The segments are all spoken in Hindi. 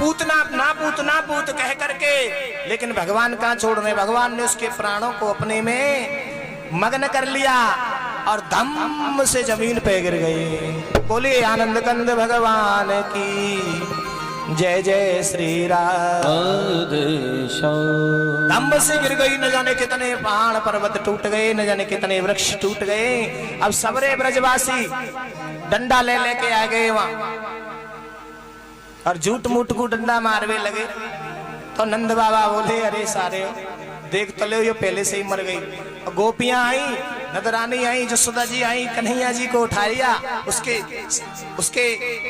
पूतना पूत कह करके, लेकिन भगवान कहाँ छोड़ रहे। भगवान ने उसके प्राणों को अपने में मग्न कर लिया और धम्म से जमीन पे गिर गई। बोले आनंद कंद भगवान की जय जय श्री राम। धम्म से गिर गई। न जाने कितने पहाड़ पर्वत टूट गए, न जाने कितने वृक्ष टूट गए। अब सबरे ब्रजवासी डंडा ले लेके आ गए वहां और झूठ मूठ को डंडा मारवे लगे। तो नंद बाबा बोले अरे सारे देख तो ले, ये पहले से ही मर गई। गोपियां आई, नदरानी आई, जसोदा जी आई, कन्हैया जी को उठा लिया। उसके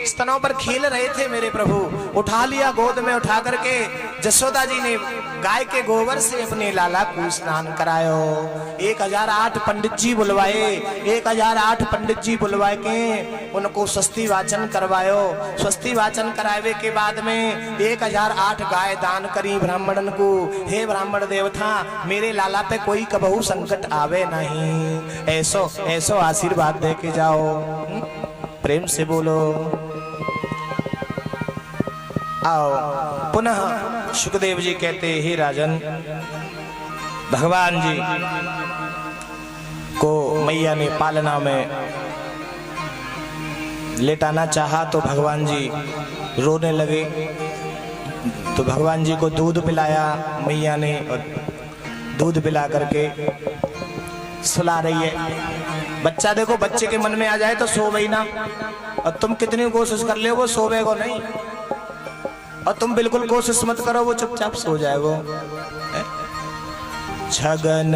स्तनों पर खेल रहे थे मेरे प्रभु, उठा लिया गोद में उठा करके। जसोदा जी ने गाय के गोबर से अपने लाला को स्नान करायो। 1008 पंडित जी बुलवाए, 1008 पंडित जी बुलवा के उनको स्वस्ति वाचन करवायो। स्वस्ति वाचन करावे के बाद में 1008 गाय दान करी ब्राह्मणन को। हे ब्राह्मण देवता, मेरे लाला पे कोई कबहू संकट आवे नहीं, ऐसो ऐसो आशीर्वाद दे के जाओ। प्रेम से बोलो। आओ पुनः सुखदेव जी कहते, हे राजन, भगवान जी को मैया ने पालना में लेटाना चाहा तो भगवान जी रोने लगे। तो भगवान जी को दूध पिलाया मैया ने, और दूध पिला करके सुला रही है। बच्चा देखो, बच्चे के मन में आ जाए तो सोवे ना, और तुम कितनी कोशिश कर ले वो सोवे को नहीं, और तुम बिल्कुल कोशिश मत करो वो चुपचाप सो जाए। वो छगन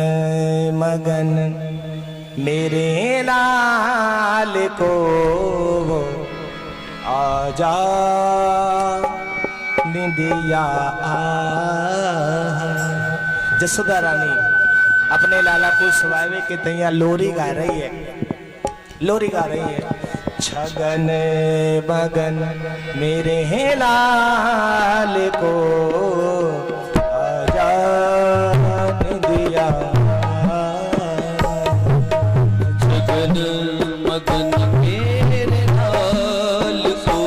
मगन मेरे लाल को आजा निंदिया। जसोदा रानी अपने लाला को सुवावे के तैयार लोरी गा रही है, लोरी गा रही है। छगन मगन मेरे लाल को आजा दिया। छगन मगन मेरे लाल को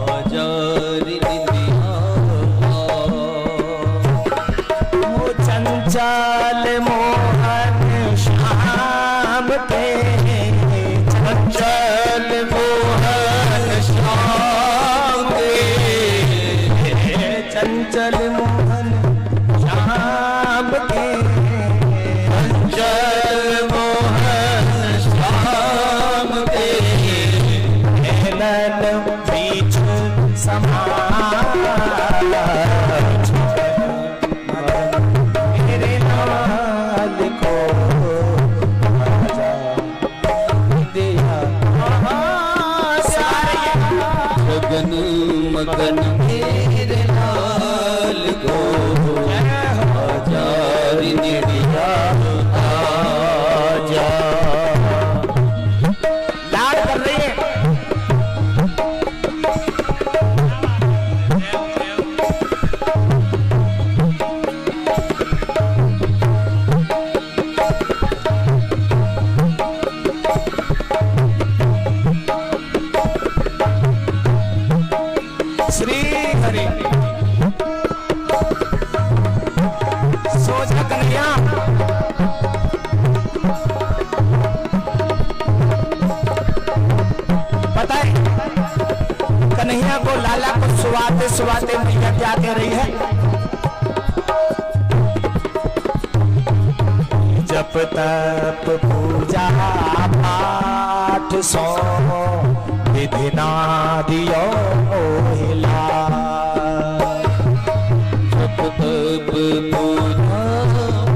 आजा दिया। वो चंचल मोहन श्याम के, चंचल मोहन श्याम के, चंचल मोहन श्याम के, चंचल मोहन श्याम के, नैनन बीच समाया। मेरे लाल को आजा दिया। छगन मगन मेरे लाल को आजा निडिया आजा। लाड कर रही है। श्री हरि सोचा कन्हैया, पता है कन्हैया को लाला को सुवाते सुवाते मैया क्या कह रही है? जप तप पूजा पाठ सो विधि ना दियो मोहिला। जप तप पूजा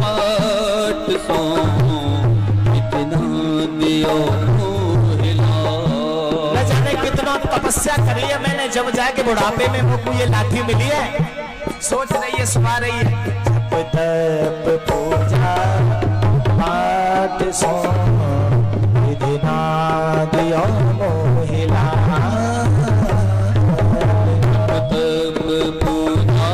पाठ सो इतना दियो मोहिला। न जाने कितना तपस्या करी है मैंने, जब जाके बुढ़ापे में मुझको ये लाठी मिली है। सोच रही है, सुना रही है। जप तप पूजा पाठ सो विधि ना दियो मोहिला। तप पूजा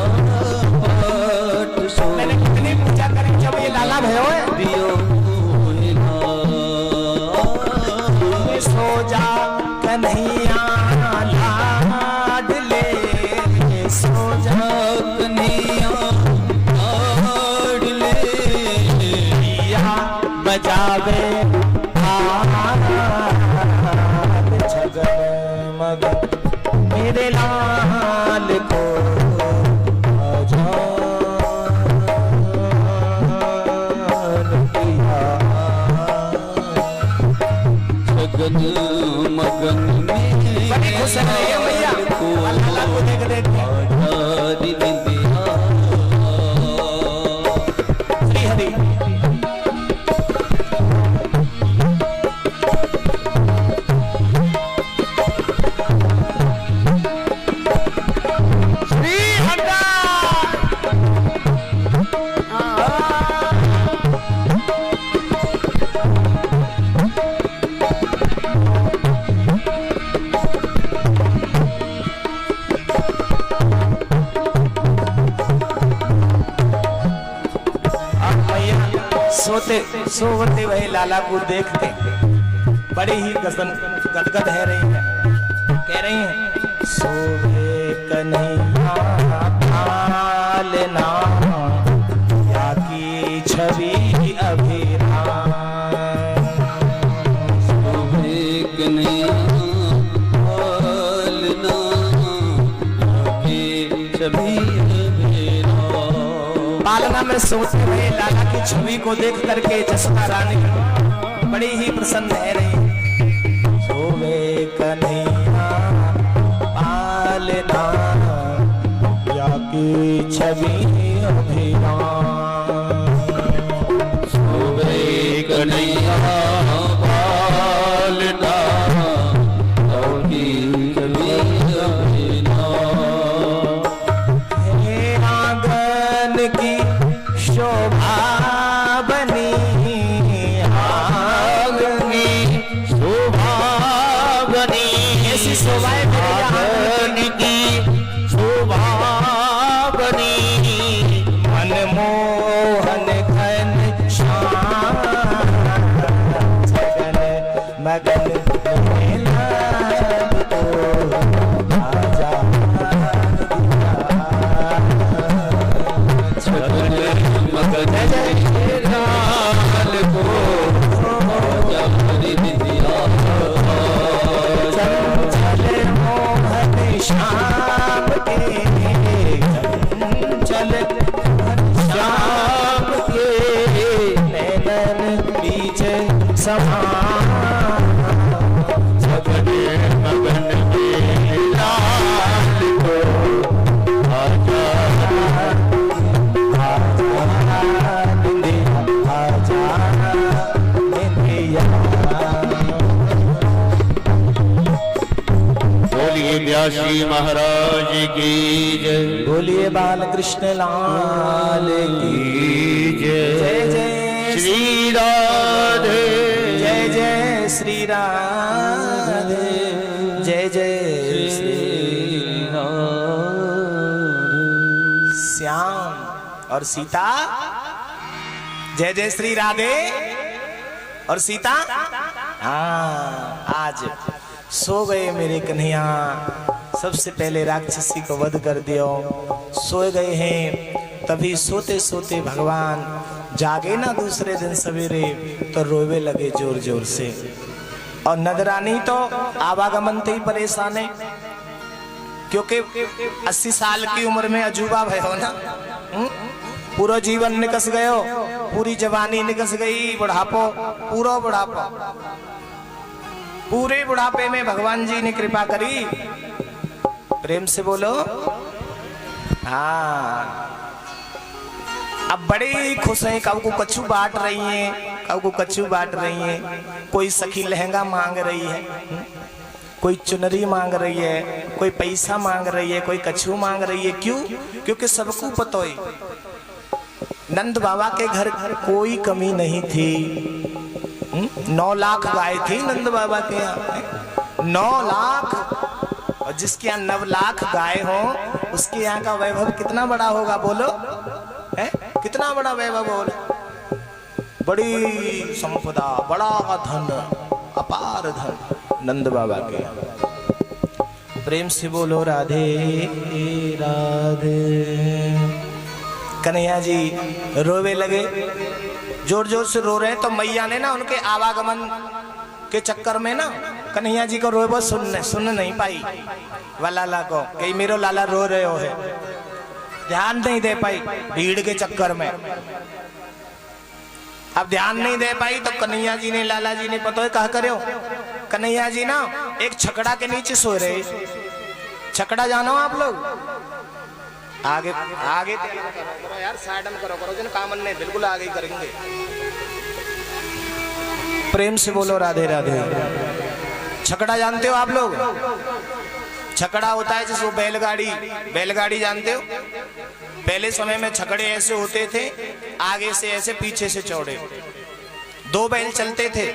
पाठ सो मैंने कितनी पूजा करी जब ये लाला भयो है। दियो मोहिला। सो जा कन्हैया लाड ले मेरे लाल को सगन मगन में बड़ी खुश है ये मैया अल्लाह को देख देख के। आजादी दिया श्री हरि श्री हटा सोते वही लाला को देख के बड़ी ही गदगद है रही है, कह रही है सोवे कन्हैया पालना या की छवि अभिराम। सोवे कन्हैया पालना के छवि पालना में सोते हुए लाला की छवि को देख करके जसोदा रानी बड़ी ही प्रसन्न है रही। सोवे कन्हैया पालना या की छवि अभिराम। सोवे कन्हैया पालना की छवि अभिराम। हे आंगन की शोभा बनी आंगनी शोभा बनी ऐसी शोभाएं आंगन की शोभा बनी मनमोहन घन श्याम जगन मगन मेला तो आजा मगन लाल को आजादी दिया चंचल मोहन श्याम के चंचल श्याम के नैनन बीच समान मगन लाल को बोलिए व्यासी महाराज की जय। बोलिए बाल कृष्ण लाल की जय जय श्री राधे जय जय श्री राधे जय जय श्री श्याम और सीता जय जय श्री राधे और सीता। हाँ आज सो गए मेरे कन्हैया, सबसे पहले राक्षसी को वध कर दियो, सो गए हैं। तभी सोते सोते भगवान जागे ना दूसरे दिन सवेरे तो रोवे लगे जोर जोर से। और नंदरानी तो आवागमन से ही परेशान है, क्योंकि 80 साल की उम्र में अजूबा भयो ना, पूरा जीवन निकस गयो, पूरी जवानी निकस गई, बुढ़ापो पूरा बुढ़ापा, पूरे बुढ़ापे में भगवान जी ने कृपा करी। प्रेम से बोलो हाँ। अब बड़े ही खुश हैं, कब को कच्छू बांट रही हैं, कब को कच्छू बांट रही हैं। कोई सखी लहंगा मांग रही है, कोई चुनरी मांग रही है, कोई पैसा मांग रही है, कोई कच्छू मांग रही है। क्यों? क्योंकि सबको पता है नंद बाबा के घर कोई कमी नहीं थी। 9 लाख गाय थी नंद बाबा के यहाँ, 9 लाख। और जिसके यहाँ 9 लाख गाय हो उसके यहाँ का वैभव कितना बड़ा होगा बोलो, है कितना बड़ा वैभव बोलो। बड़ी संपदा, बड़ा धन, अपार धन नंद बाबा के यहाँ। प्रेम से बोलो राधे राधे। कन्हैया जी रोवे लगे, जोर जोर से रो रहे हैं। तो मैया ने ना उनके आवागमन के चक्कर में ना कन्हैया जी को रोबो सुन नहीं पाई वह लाला को कहीं मेरो लाला रो रहे हो है, ध्यान नहीं दे पाई भीड़ के चक्कर में। अब ध्यान नहीं दे पाई तो कन्हैया जी ने लाला जी ने पता है कहा करो, कन्हैया जी ना एक छकड़ा के नीचे सो रहे। छकड़ा जानो आप लोग, आगे आगे करो यार, साइडन करो जिन कामन नहीं, बिल्कुल आगे करेंगे। प्रेम से बोलो राधे राधे। छकड़ा जानते हो आप लोग? छकड़ा होता है जिसको बैलगाड़ी जानते हो? पहले समय में छकड़े ऐसे होते थे, आगे से ऐसे पीछे से चौड़े, दो बैल चलते थे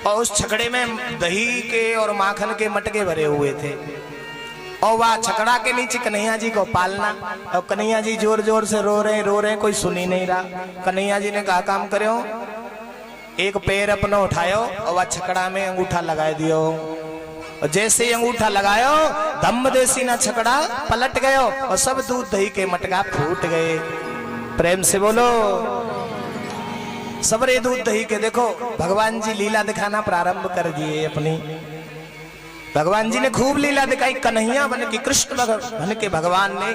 और उस छकड़े में दही के और माखन के मटके भरे हुए थे और वह छकड़ा के नीचे कन्हैया जी को पालना। और कन्हैया जी जोर जोर से रो रहे, कोई सुन ही नहीं रहा। कन्हैया जी ने कहा काम करो, एक पैर अपना उठायो और वह छकड़ा में अंगूठा लगा दियो। और जैसे ही अंगूठा लगायो धम्म देसी ना छकड़ा पलट गयो और सब दूध दही के मटका फूट गए। प्रेम से बोलो, सबरे दूध दही के। देखो भगवान जी लीला दिखाना प्रारंभ कर दिए अपनी। भगवान जी ने खूब लीला दिखाई, कन्हैया बन के कृष्ण बन के भगवान ने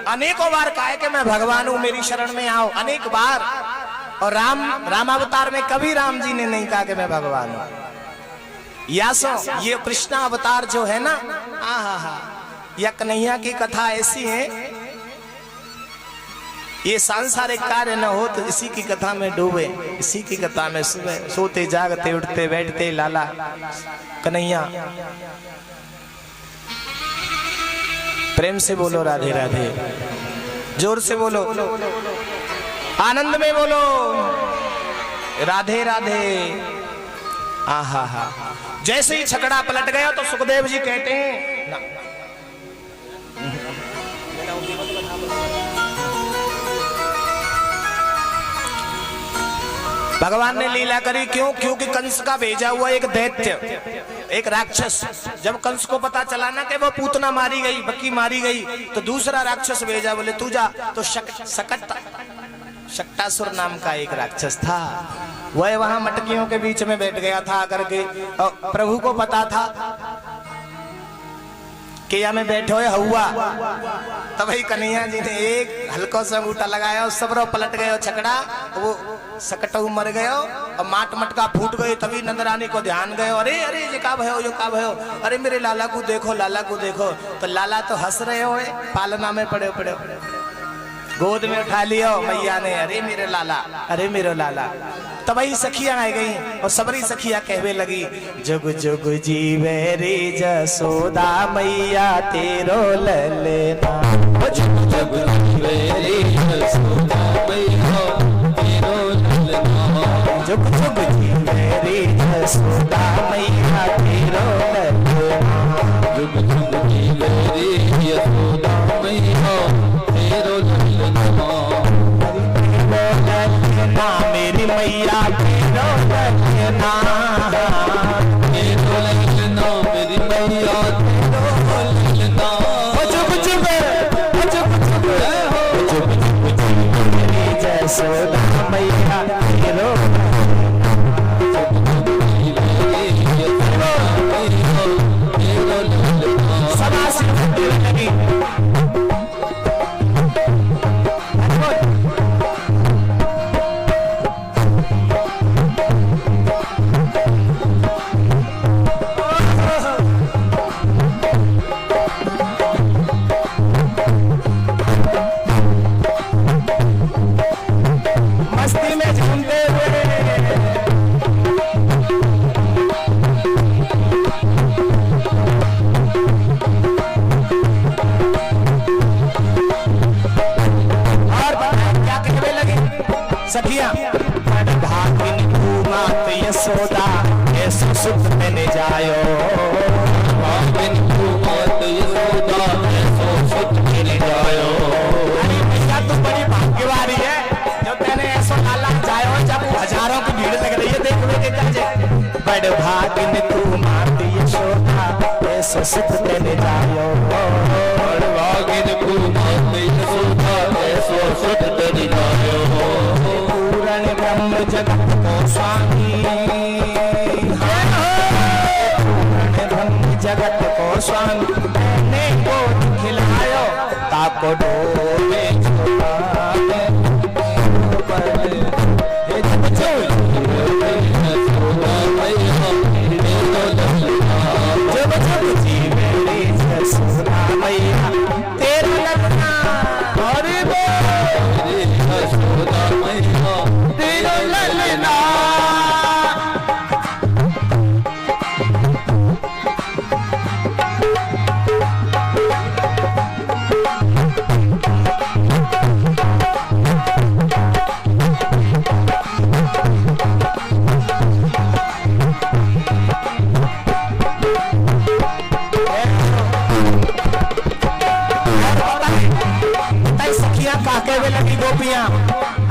अनेकों बार कहा कि मैं भगवान हूं, मेरी शरण में आओ, अनेक बार। और रामावतार में कभी राम जी ने नहीं कहा कि मैं भगवान हूं। यासो ये कृष्णा अवतार जो है ना, या कन्हैया की कथा ऐसी है, ये सांसारिक कार्य न हो तो इसी की कथा में डूबे, इसी की कथा में सुबह सोते जागते उठते बैठते लाला कन्हैया। प्रेम से बोलो राधे राधे, जोर से बोलो, आनंद में बोलो राधे राधे। आहा हा। जैसे ही छकड़ा पलट गया तो सुखदेव जी कहते हैं ना, भगवान ने लीला करी। क्यों? क्योंकि कंस का भेजा हुआ एक दैत्य, एक राक्षस, जब कंस को पता चला ना कि वो पूतना मारी गई, बकी मारी गई, तो दूसरा राक्षस भेजा, बोले तू जा। तो शक्टासुर नाम का एक राक्षस था, वह वहां मटकियों के बीच में बैठ गया था आकर के। और प्रभु को पता था कि या में बैठो है हुआ, तब वही कन्हैया जी ने एक हल्का सा अंगूठा लगाया और सब पलट गए छकड़ा, वो सकटऊ मर गयो और माट मटका फूट गए। तभी नंदरानी को ध्यान गयो, अरे अरे ये का भयो, ये का भयो, अरे मेरे लाला को देखो, लाला को देखो। तो लाला तो हंस रहे हो, पालना में पड़े पड़े गोद में उठा लियो मैया ने, अरे मेरे लाला, अरे मेरे लाला। तब वही सखियां आ गई और सबरी सखियां कहवे लगी, जुग जुग जीवे रे जसोदा मैया तेरो ललना। जुग जुग जीवे रे जसोदा मैया तेरो ललना। जुग जुग जीवे रे जसोदा मैया तेरो ललना। जुग जुग जीवे रे जसोदा मैया तेरो ललना। मेरी मैया तेरो ललना, तेरो ललना मेरी मैया तेरो ललना। जुग जुग जुग जुग जीवे रे जसोदा मैया तेरो सखिया भागिन मात यशोदा ऐसो सुख मैंने जायो। भागिन मात यशोदा ऐसो सुख मैंने जायो। अरे भैया तू बड़ी भाग्यवारी है जो तेने ऐसो लाला जायो, जब हजारों की भीड़ लग रही है देखने के काजे। बड़ भागिन तू मात यशोदा ऐसो सुख मैंने जायो। बड़ भागिन तू मात यशोदा ऐसो सुख मैंने जायो। ब्रह्म जगत को स्वामी, स्वामी ने को खिलायो ताको डोले छोड़ावे जब जब जीवे यशोदा मैया तेरा ललना हरि बोल यशोदा मैया तेरा ललना लगी गोपियां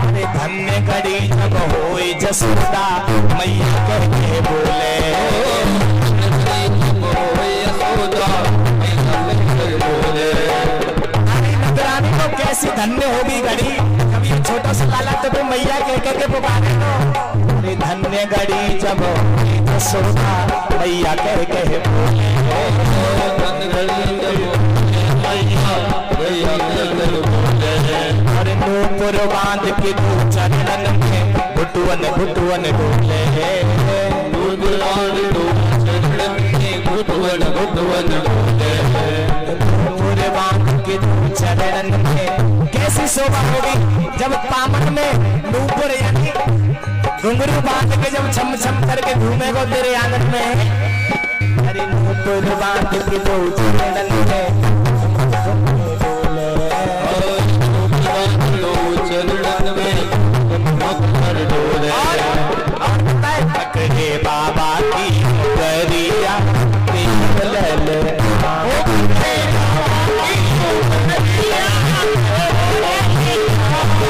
अरे धन्य घड़ी जब होई जसोदा मैया कह के बोले अरे नगरानी को कैसी धन्य होगी घड़ी कभी छोटा सा लाला तो फिर मैया कह के पुकारे तो अरे धन्य घड़ी जब होई जसोदा मैया कह के बोले अरे नूपुर बांध के तू चरणन में घुटुवन घुटुवन डोले नूपुर बांध के तू चरणन में कैसी शोभा होगी जब पामन में नूपुर यानी घुंघरू बांध के जब छम छम करके घूमेगा तेरे आंगन में अरे नूपुर बांध के तू चरणन में पकड़े बाबा की गरिया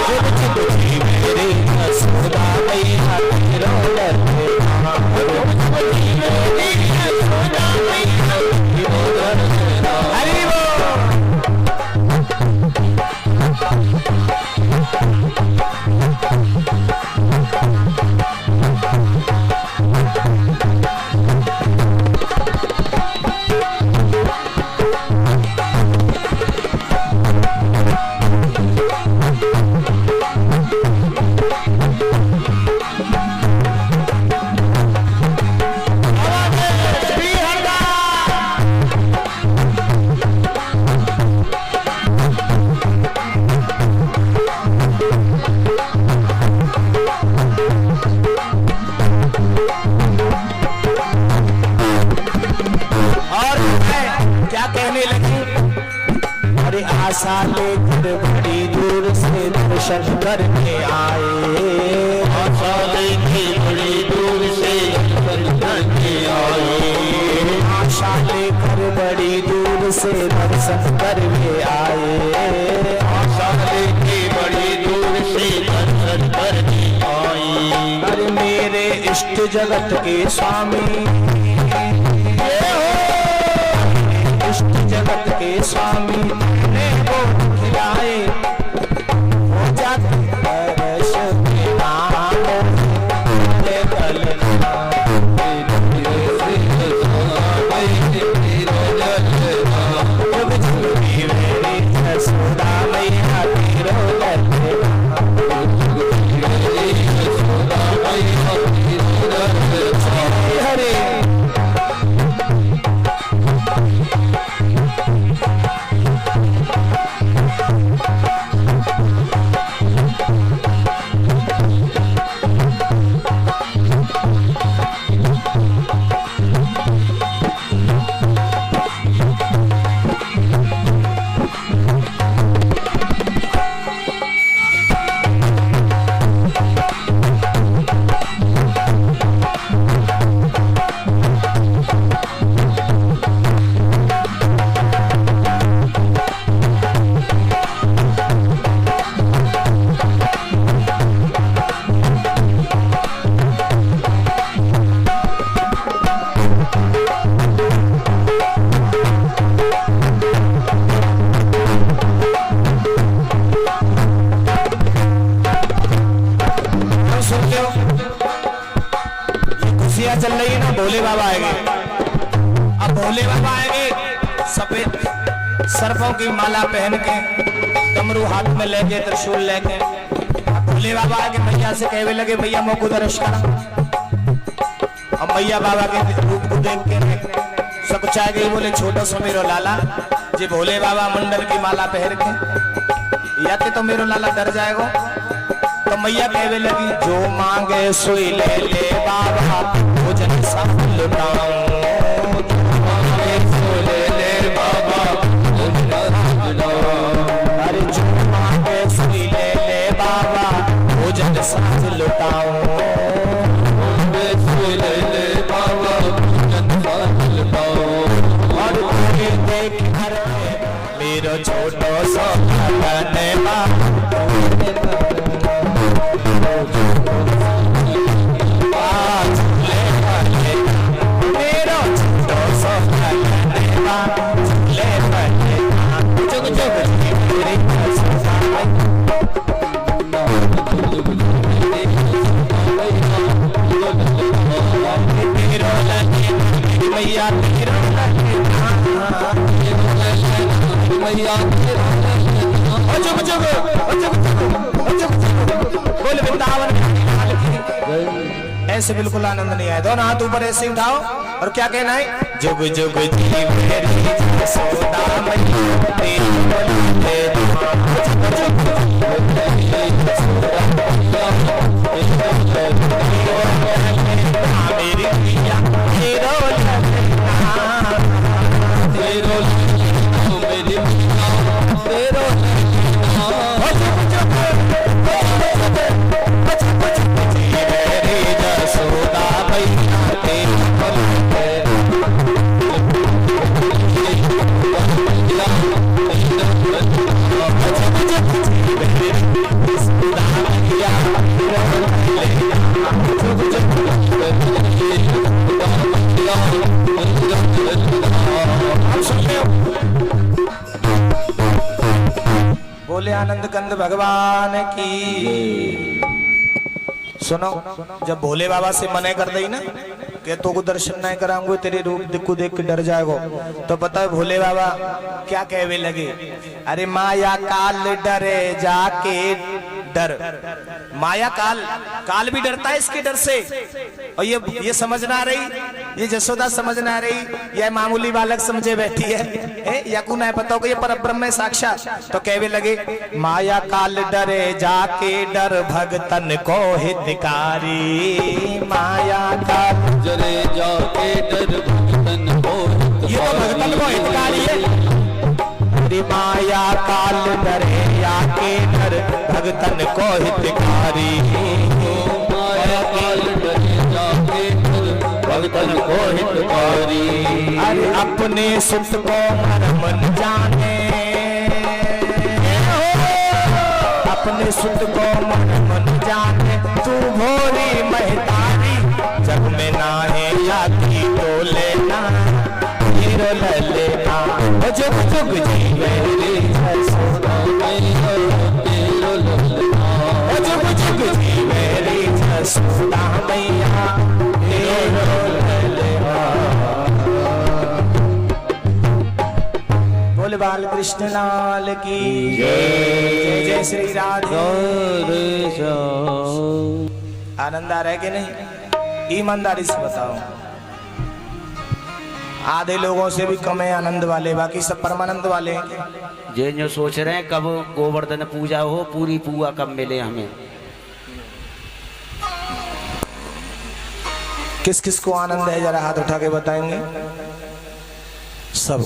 मेरे यशोदा मैया तेरा हरि बोल आशा लेकर बड़ी दूर से दर्शन करने आए आशा लेकर बड़ी दूर से दर्शन करने आए आशा लेकर बड़ी दूर से दर्शन करने आए आशा लेकर बड़ी दूर से दर्शन करने आए अरे मेरे इष्ट जगत के स्वामी इष्ट जगत के स्वामी ने वो खिलाए हो जाते परश के नाम ले कलना मेरी यशोदा मैया तेरा हरे चल रही है ना, भोले बाबा आएंगे। अब भोले बाबा आएंगे सर्पों की माला पहन के, डमरू हाथ में लेके, त्रिशूल लेके भोले बाबा के मैया से कहने लगे भैया मोको दर्श करा। अब मैया बाबा के रूप को देख के सकुचा गई, बोले छोटो सो मेरो लाला जे भोले बाबा मंडल की माला पहन के या तो मेरो लाला डर जाएगा। तो मैया कहने लगी जो मांगे सोई ले ले बाबा भोजन सब लुटाऊं, अरे जो मांगे सोई ले ले बाबा भोजन साथ लुटाऊं, ले ले बाबा भोजन साथ लुटाऊं। और देख घर मेरो छोटो सो लगने मेरो छोटो सो मैया बोले वृंदावन ऐसे बिल्कुल आनंद नहीं आया। दोनों हाथ ऊपर ऐसे उठाओ और क्या कहना है, जुग जुग जी मेरी यशोदा मैया तेरी बोलते मेरी मैया तेरो बोले आनंद कंद भगवान की। सुनो, जब भोले बाबा से मने कर दई ना कि तो को दर्शन नहीं कराऊंगे तेरे रूप को देख के डर जाएगो, तो पता है भोले बाबा क्या कहवे लगे, अरे माया काल डरे जाके डर। माया काल भी डरता है इसके डर से। और ये समझ ना रही, ये जसोदा समझ ना रही, यह मामूली बालक समझे बैठी है या को नहीं पता हो ये परब्रह्म है साक्षात। तो कहवे लगे माया काल डरे जाके डर भगतन को हितकारी, माया काल डरे जाके डर भगतन को, ये तो भगतन को हितकारी है। माया काल डरे जाके डर भगतन को हितकारी, माया काल डरे जाके डर भगतन को हितकारी। अरे अपने सुत को मन जाने, अपने सुत को मन जाने, तू भोरी महतारी जग में ना है या की तो लेना हीरो लेना। जुग जुग जी मेरी यशोदा मैया तेरो ललना, जुग जुग जी मेरी यशोदा मैया तेरो ललना। बोल बाल कृष्ण लाल की जय, जय श्री राधे। आनंद आ रहा है कि नहीं? ईमानदारी से बताओ, आधे लोगों से भी कम है आनंद वाले, बाकी सब परमानंद वाले हैं। ये जो सोच रहे हैं कब गोवर्धन पूजा हो, पूरी पूजा कब मिले हमें। किस किस को आनंद है जरा हाथ उठा के बताएंगे। सब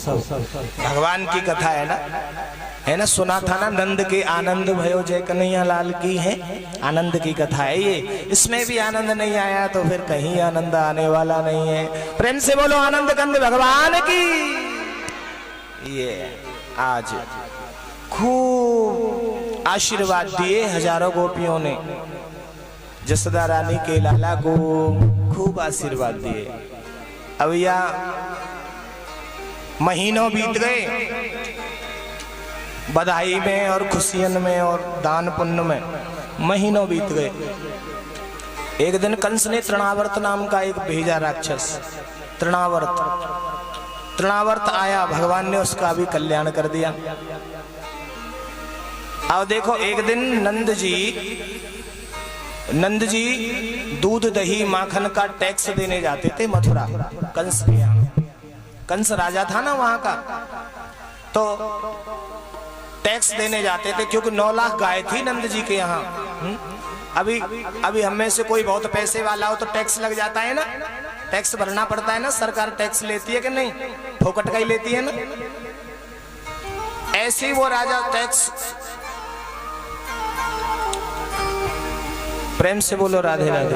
भगवान की कथा है ना, सुना था ना, नंद के आनंद भयो जय कन्हैया लाल की है, आनंद की कथा है ये। इसमें भी आनंद नहीं आया तो फिर कहीं आनंद आने वाला नहीं है। प्रेम से बोलो आनंद कंद भगवान की। ये आज खूब आशीर्वाद दिए हजारों गोपियों ने, जसोदा रानी के लाला को खूब आशीर्वाद दिए। अब या महीनों बीत गए बधाई में और खुशियन में और दान पुण्य में, महीनों बीत गए। एक दिन कंस ने तृणावर्त नाम का एक भेजा राक्षस, तृणावर्त तृणावर्त आया, भगवान ने उसका भी कल्याण कर दिया। अब देखो एक दिन नंद जी दूध दही माखन का टैक्स देने जाते थे मथुरा, कंस के यहाँ। कंस राजा था ना वहां का, तो टैक्स देने जाते थे क्योंकि 9 लाख गाय थी नंद जी के यहाँ। अभी हम में से कोई बहुत पैसे वाला हो तो टैक्स लग जाता है ना, टैक्स भरना पड़ता है ना, सरकार टैक्स लेती है कि नहीं, फोकट का ही लेती है ना। ऐसे ही वो राजा टैक्स, प्रेम से बोलो राधे राधे,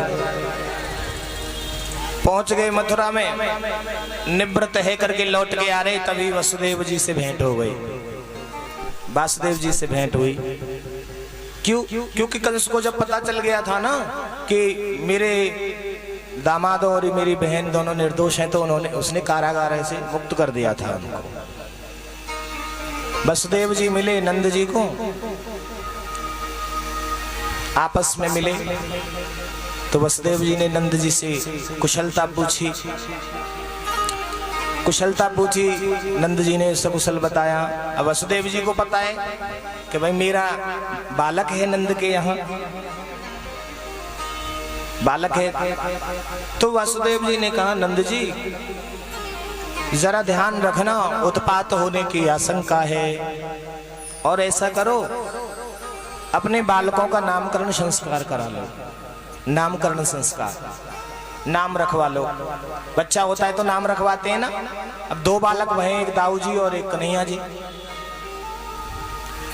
पहुंच गए मथुरा में, निवृत्त है करके लौट के आ रहे, तभी वसुदेव जी से भेंट हो गई, वासुदेव जी से भेंट हुई। क्योंकि कंस को जब पता चल गया था ना कि मेरे दामाद और मेरी बहन दोनों निर्दोष हैं, तो उसने कारागार से मुक्त कर दिया था उनको। वसुदेव जी मिले नंद जी को, आपस में मिले, तो वसुदेव जी ने नंद जी से कुशलता पूछी। नंद जी ने सकुशल बताया। अब वसुदेव जी को पता है कि भाई मेरा बालक है, नंद के यहाँ बालक है। तो वसुदेव जी ने कहा, नंद जी जरा ध्यान रखना, उत्पात होने की आशंका है, और ऐसा करो अपने बालकों का नामकरण संस्कार करा लो, नामकरण संस्कार, नाम रखवा लो। बच्चा होता है तो नाम रखवाते हैं ना। अब 2 बालक वहीं, एक दाऊ जी और एक कन्हैया जी,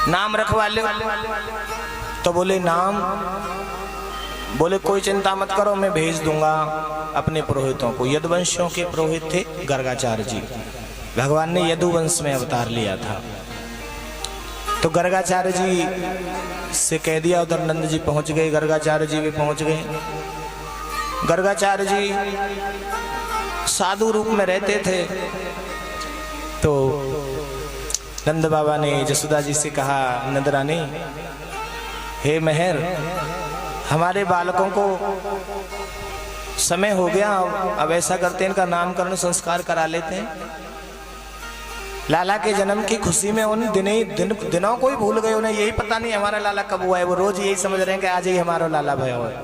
नाम रखवा लो। तो बोले नाम, बोले कोई चिंता मत करो, मैं भेज दूंगा अपने पुरोहितों को। यदुवंशियों के पुरोहित थे गर्गाचार्य जी, भगवान ने यदुवंश में अवतार लिया था। तो गर्गाचार्य जी से कह दिया, उधर नंद जी पहुंच गए, गर्गाचार्य जी भी पहुंच गए। गर्गाचार्य जी साधु रूप में रहते थे, तो नंद बाबा ने जसोदा जी से कहा, नंद रानी हे मेहर, हमारे बालकों को समय हो गया, अब ऐसा करते हैं इनका नामकरण संस्कार करा लेते हैं। लाला के जन्म की खुशी में उन दिनों को ही भूल गए, उन्हें यही पता नहीं हमारा लाला कब हुआ है। वो रोज यही समझ रहे हैं कि आज ही हमारा लाला भया हुआ है।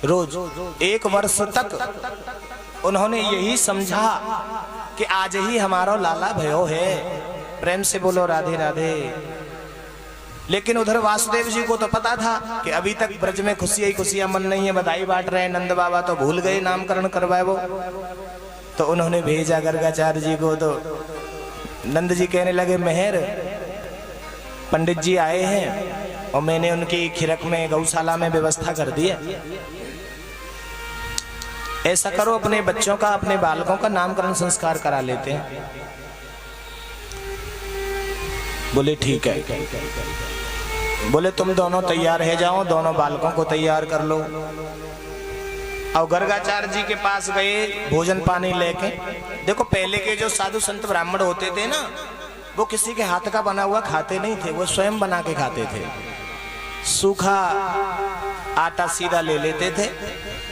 रोज 1 वर्ष तक उन्होंने यही समझा कि आज ही हमारा लाला भयो है। प्रेम से बोलो राधे राधे। लेकिन उधर वासुदेव जी को तो पता था कि अभी तक ब्रज में खुशियां ही खुशियां मन नहीं है, बधाई बांट रहे हैं। नंद बाबा तो भूल गए नामकरण करवाए वो, तो उन्होंने भेजा गर्गाचार्य जी को। तो नंद जी कहने लगे, मेहर पंडित जी आए हैं और मैंने उनकी खिरक में गौशाला में व्यवस्था कर दी है, ऐसा करो अपने बच्चों का, अपने बालकों का नामकरण संस्कार करा लेते हैं। बोले ठीक है। बोले तुम दोनों तैयार है जाओ, दोनों बालकों को तैयार कर लो। और गर्गाचार्य जी के पास गए भोजन पानी लेके। देखो पहले के जो साधु संत ब्राह्मण होते थे ना, वो किसी के हाथ का बना हुआ खाते नहीं थे, वो स्वयं बना के खाते थे। सूखा आटा सीधा ले लेते थे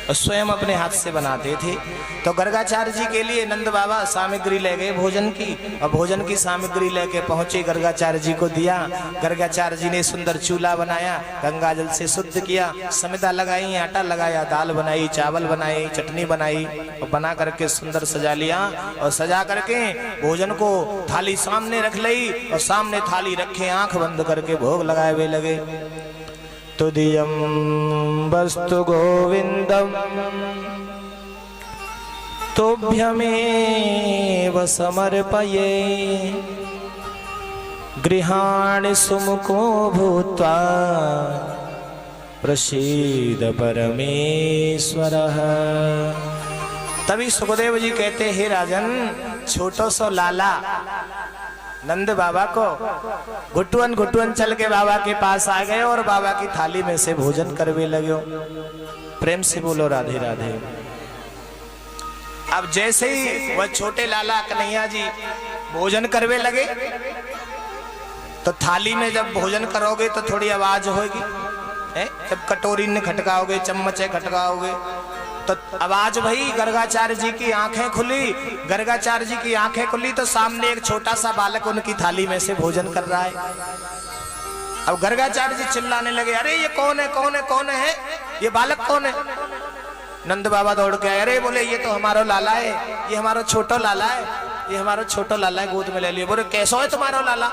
और स्वयं अपने हाथ से बनाते थे। तो गर्गाचार्य जी के लिए नंद बाबा सामग्री ले गए भोजन की, और भोजन की सामग्री लेके पहुंचे, गर्गाचार्य जी को दिया। गर्गाचार्य जी ने सुंदर चूल्हा बनाया, गंगा जल से शुद्ध किया, समिधा लगाई, आटा लगाया, दाल बनाई, चावल बनाई, चटनी बनाई, और बना करके सुंदर सजा लिया। और सजा करके भोजन को थाली सामने रख ली, और सामने थाली रखे आंख बंद करके भोग लगाए हुए लगे। तुदियं वस्तु गोविंदम तोभ्यमेव समर्पये, गृहाणि सुमुखो भूत्वा प्रसीद परमेश्वरः। तभी सुखदेव जी कहते, हे राजन, छोटो सो लाला नंद बाबा को घुटुअन चल के बाबा के पास आ गए और बाबा की थाली में से भोजन करवे लगे। प्रेम से बोलो राधे राधे। अब जैसे ही वह छोटे लाला कन्हैया जी भोजन करवे लगे, तो थाली में जब भोजन करोगे तो थोड़ी आवाज होगी, जब कटोरी ने खटकाओगे, चम्मच खटकाओगे, तो आवाज भई, गर्गाचार्य जी की आंखें खुली। गर्गाचार्य जी की आंखें खुली तो सामने एक छोटा सा बालक उनकी थाली में से भोजन कर रहा है। अब गर्गाचार्य जी चिल्लाने लगे, अरे ये कौन है, कौन है, कौन है, ये बालक कौन है? नंद बाबा दौड़ के आए, अरे बोले ये तो हमारा लाला है, ये हमारा छोटो लाला है, ये हमारा छोटो लाला है, गोद में ले लिए। बोले कैसो है तुम्हारा लाला?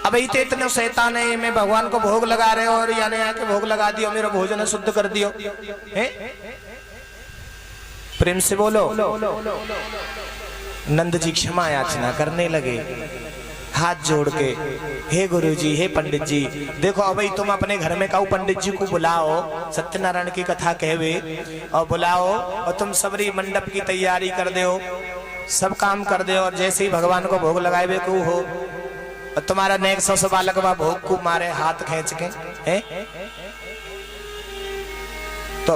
अब इतने शैतान है, मैं भगवान को भोग लगा रहे हो और यानी आके भोग लगा दियो, मेरा भोजन शुद्ध कर दियो। प्रेम से बोलो। नंद जी क्षमा याचना करने लगे हाथ जोड़ के, हे गुरुजी, हे पंडित जी, देखो अभी तुम अपने घर में कहो पंडित जी को बुलाओ, सत्यनारायण की कथा कहवे और बुलाओ, और तुम सबरी मंडप की तैयारी कर दो, सब काम कर दो, और जैसे ही भगवान को भोग लगाए को हो, और तुम्हारा नेक सौ बालक वह भोग को मारे हाथ खींच के है। तो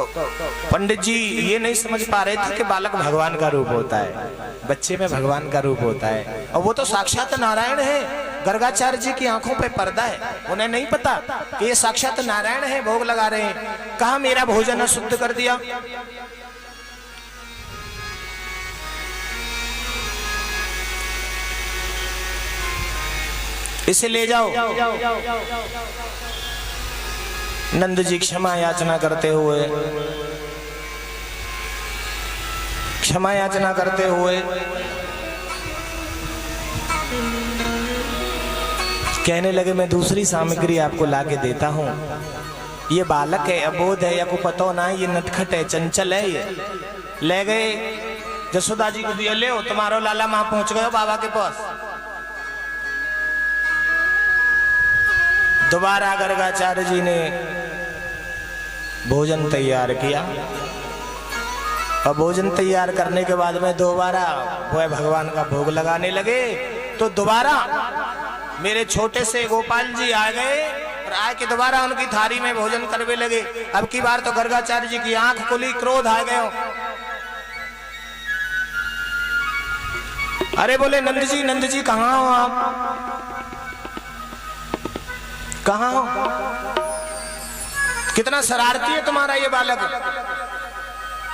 पंडित जी ये नहीं समझ पा रहे थे कि बालक भगवान का रूप होता है, बच्चे में भगवान का रूप होता है, और वो तो साक्षात नारायण है। गर्गाचार्य जी की आंखों पे पर्दा है, उन्हें नहीं पता कि ये साक्षात नारायण है, भोग लगा रहे हैं। कहा मेरा भोजन शुद्ध कर दिया। इसे ले जाओ। नंद जी क्षमा याचना करते हुए, क्षमा याचना करते हुए कहने लगे, मैं दूसरी सामग्री आपको लाके देता हूँ। ये बालक है, अबोध है, या को पता ना, ये नटखट है, चंचल है। ये ले गए, जसोदा जी को दिया, ले हो तुम्हारो लाला वहां पहुंच गए बाबा के पास। दोबारा गर्गाचार्य जी ने भोजन तैयार किया, और भोजन तैयार करने के बाद में दोबारा वह भगवान का भोग लगाने लगे। तो दोबारा मेरे छोटे से गोपाल जी आ गए और आके दोबारा उनकी थाली में भोजन करने लगे। अब की बार तो गर्गाचार्य जी की आंख खुली, क्रोध आ गए। अरे बोले नंद जी कहाँ हो आप, कहाँ हो? कितना शरारती है तुम्हारा ये बालक,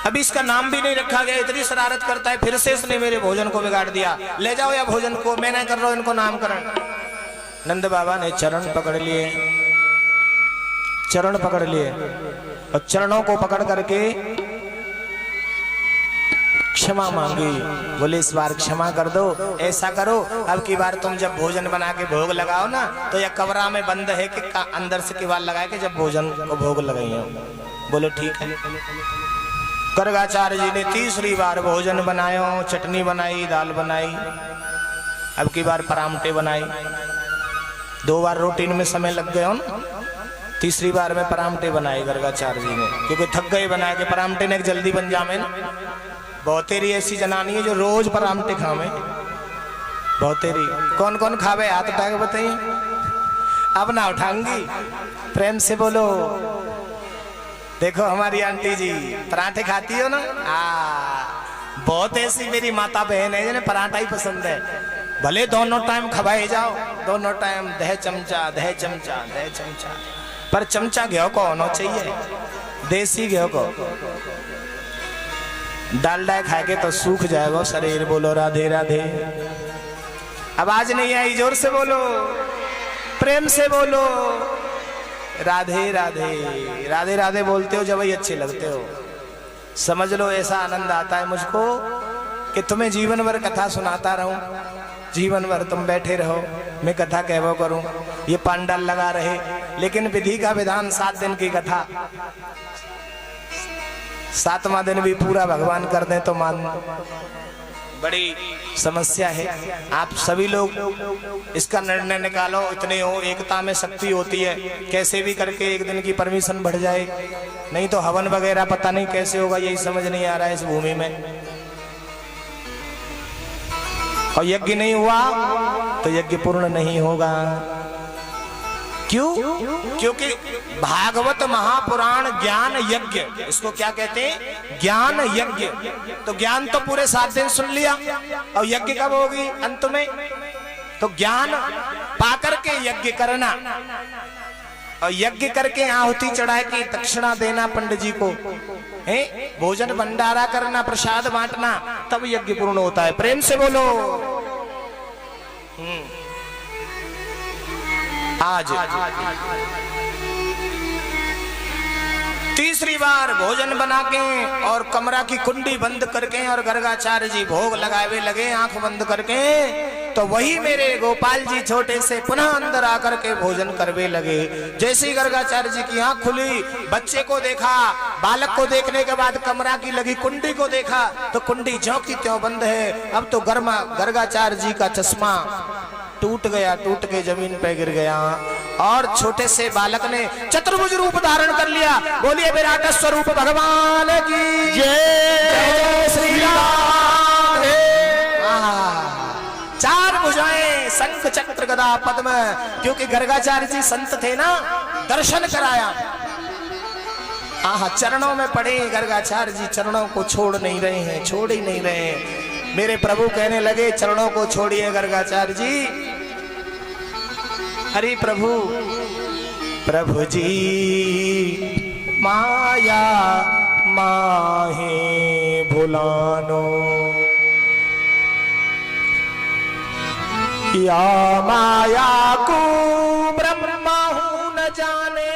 अभी इसका नाम भी नहीं रखा गया, इतनी शरारत करता है। फिर से इसने मेरे भोजन को बिगाड़ दिया, ले जाओ या भोजन को, मैं नहीं कर रहा हूं इनको नामकरण। नंद बाबा ने चरण पकड़ लिए, चरण पकड़ लिए, और चरणों को पकड़ करके क्षमा मांगी। बोले इस बार क्षमा कर दो, ऐसा करो अब की बार तुम जब भोजन बना के भोग लगाओ ना, तो यह कमरा में बंद है कि अंदर से किवाड़ लगाए के जब भोजन को भोग लगाइए। बोले ठीक है। गर्गाचार्य जी ने तीसरी बार भोजन बनाया, चटनी बनाई, दाल बनाई, अब की बार परामठे बनाई। 2 बार रूटीन में समय लग गया ना, तीसरी बार में परामठे बनाए गर्गाचार्य जी ने, क्योंकि थक गए बना के परामठे ने जल्दी बन जावे ना। बहुतेरी ऐसी जनानी है जो रोज परामठे खावे, बहुतेरी। कौन कौन खावे हाथ उठा के बताइए, अब ना उठाऊंगी। प्रेम से बोलो। देखो हमारी आंटी जी पराठे खाती हो ना, बहुत ऐसी मेरी माता बहन है जिन्हें पराठा ही पसंद है। भले दोनों टाइम खवाए जाओ, दोनों टाइम दह चमचा दह चमचा दह चमचा, पर चमचा घी को होना चाहिए, देसी घी को। डालडा खा के तो सूख जाएगा शरीर। बोलो राधे राधे। आवाज नहीं आई, जोर से बोलो, प्रेम से बोलो। राधे राधे। राधे राधे बोलते हो जब ही अच्छे लगते हो। समझ लो ऐसा आनंद आता है मुझको कि तुम्हें जीवन भर कथा सुनाता रहूं, जीवन भर तुम बैठे रहो, मैं कथा कहवो करूं। ये पांडाल लगा रहे, लेकिन विधि का विधान 7 दिन की कथा, 7वां दिन भी पूरा भगवान कर दें तो मान, बड़ी समस्या है। आप सभी लोग इसका निर्णय निकालो, इतने हो, एकता में शक्ति होती है। कैसे भी करके एक दिन की परमिशन बढ़ जाए, नहीं तो हवन वगैरह पता नहीं कैसे होगा, यही समझ नहीं आ रहा है इस भूमि में। और यज्ञ नहीं हुआ तो यज्ञ पूर्ण नहीं होगा। क्यों? क्योंकि भागवत महापुराण ज्ञान यज्ञ, इसको क्या कहते हैं? ज्ञान यज्ञ। तो ज्ञान तो पूरे 7 दिन सुन लिया, और यज्ञ कब होगी? अंत में। तो ज्ञान पाकर के यज्ञ करना, और यज्ञ करके आहुति चढ़ा के दक्षिणा देना पंडित जी को, है भोजन भंडारा करना, प्रसाद बांटना, तब यज्ञ पूर्ण होता है। प्रेम से बोलो। आज तीसरी बार भोजन बना के और कमरा की कुंडी बंद करके और गर्गाचार्य जी भोग लगावे लगे आंख बंद करके, तो वही मेरे गोपाल जी छोटे से पुनः अंदर आकर के भोजन करवे लगे। जैसे ही गर्गाचार्य जी की आंख खुली, बच्चे को देखा, बालक को देखने के बाद कमरा की लगी कुंडी को देखा तो कुंडी ज्यों की त्यों बंद है। अब तो गर्गाचार्य जी का चश्मा टूट गया, टूट के जमीन पे गिर गया और छोटे से बालक ने चतुर्भुज रूप धारण कर लिया। बोलिए विराट स्वरूप भगवान की जय श्री राम। चार भुजाएं, शंख चक्र गदा पद्म, क्योंकि गर्गाचार्य जी संत थे ना, दर्शन कराया। चरणों में पड़े गर्गाचार्य जी, चरणों को छोड़ नहीं रहे हैं, छोड़ ही नहीं रहे हैं। मेरे प्रभु कहने लगे चरणों को छोड़िए गर्गाचार्य जी। हरि प्रभु, प्रभु जी माया माहे भुलानो, या माया को ब्रह्मा हूं न जाने,